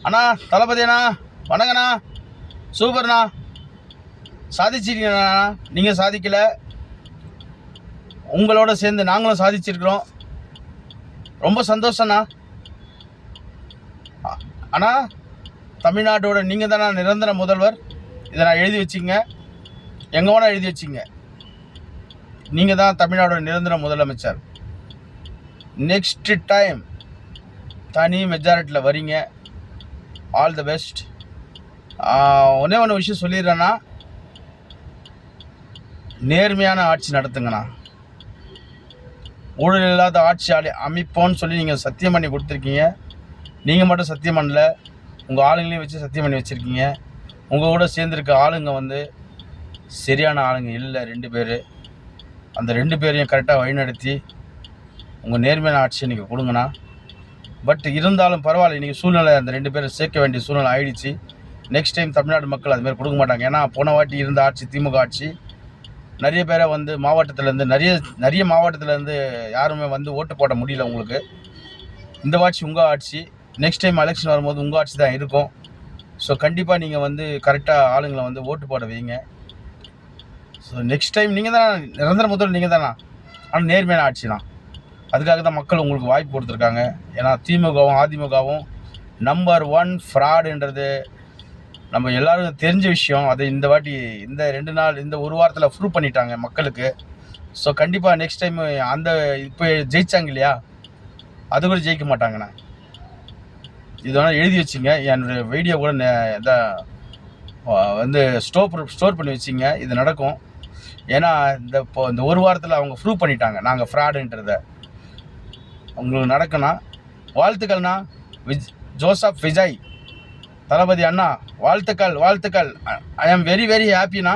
அண்ணா தளபதி அண்ணா வணங்கண்ணா, சூப்பர்ண்ணா, சாதிச்சிருக்கீங்கண்ணா. நீங்கள் சாதிக்கலை, உங்களோட சேர்ந்து நாங்களும் சாதிச்சிருக்கிறோம். ரொம்ப சந்தோஷண்ணா. அண்ணா தமிழ்நாட்டோட நீங்கள் தானே நிரந்தர முதல்வர். இதை நான் எழுதி வச்சிங்க, எங்கே வேணால் எழுதி வச்சிங்க. நீங்கள் தான் தமிழ்நாடோட நிரந்தர முதலமைச்சர். நெக்ஸ்ட் டைம் தனி மெஜாரிட்டியில் வரீங்க. All the best. ஒன்றே ஒன்று விஷயம் சொல்லிடுறேன்னா, நேர்மையான ஆட்சி நடத்துங்கண்ணா. ஊழல் இல்லாத ஆட்சி அமைப்போன்னு சொல்லி நீங்கள் சத்தியம் பண்ணி கொடுத்துருக்கீங்க. நீங்கள் மட்டும் சத்தியம் பண்ணல, உங்கள் ஆளுங்களையும் வச்சு சத்தியம் பண்ணி வச்சுருக்கீங்க. உங்கள் கூட சேர்ந்துருக்க ஆளுங்க சரியான ஆளுங்க இல்லை. 2 பேர், அந்த 2 பேரையும் கரெக்டாக வழிநடத்தி உங்கள் நேர்மையான ஆட்சியை நீங்கள் கொடுங்கண்ணா. பட் இருந்தாலும் பரவாயில்ல, இன்றைக்கி சூழ்நிலை அந்த 2 பேரை சேர்க்க வேண்டிய சூழ்நிலை ஆயிடுச்சு. நெக்ஸ்ட் டைம் தமிழ்நாடு மக்கள் அதுமாதிரி கொடுக்க மாட்டாங்க. ஏன்னா போன வாட்டி இருந்த ஆட்சி திமுக ஆட்சி, நிறைய பேரை மாவட்டத்துலேருந்து நிறைய மாவட்டத்துலேருந்து யாருமே ஓட்டு போட முடியல உங்களுக்கு. இந்த ஆட்சி உங்கள் ஆட்சி. நெக்ஸ்ட் டைம் எலெக்ஷன் வரும்போது உங்கள் ஆட்சி தான் இருக்கும். ஸோ கண்டிப்பாக நீங்கள் கரெக்டாக ஆளுங்களை ஓட்டு போட வைங்க. ஸோ நெக்ஸ்ட் டைம் நீங்கள் தான் நிரந்தர முதல்வர், நீங்கள் தானா. ஆனால் நேர்மையான ஆட்சினா, அதுக்காக தான் மக்கள் உங்களுக்கு வாய்ப்பு கொடுத்துருக்காங்க. ஏன்னா திமுகவும் அதிமுகவும் நம்பர் 1 ஃப்ராடுன்றது நம்ம எல்லாருக்கும் தெரிஞ்ச விஷயம். அதை இந்த வாட்டி இந்த 2 நாள் இந்த ஒரு வாரத்தில் ப்ரூவ் பண்ணிட்டாங்க மக்களுக்கு. ஸோ கண்டிப்பாக நெக்ஸ்ட் டைம் அந்த இப்போ ஜெயிச்சாங்க இல்லையா, அது கூட ஜெயிக்க மாட்டாங்கண்ணா. இது வேணால் எழுதி வச்சுங்க. என்னுடைய வீடியோ கூட ஸ்டோர் பண்ணி வச்சிங்க. இது நடக்கும். ஏன்னா இந்த ஒரு வாரத்தில் அவங்க ப்ரூவ் பண்ணிட்டாங்க நாங்கள் ஃப்ராடுன்றதை. உங்களுக்கு நடக்குண்ணா. வாழ்த்துக்கள்ண்ணா. ஜோசப் விஜய் தளபதி அண்ணா, வாழ்த்துக்கள். ஐ ஆம் வெரி வெரி ஹாப்பிண்ணா.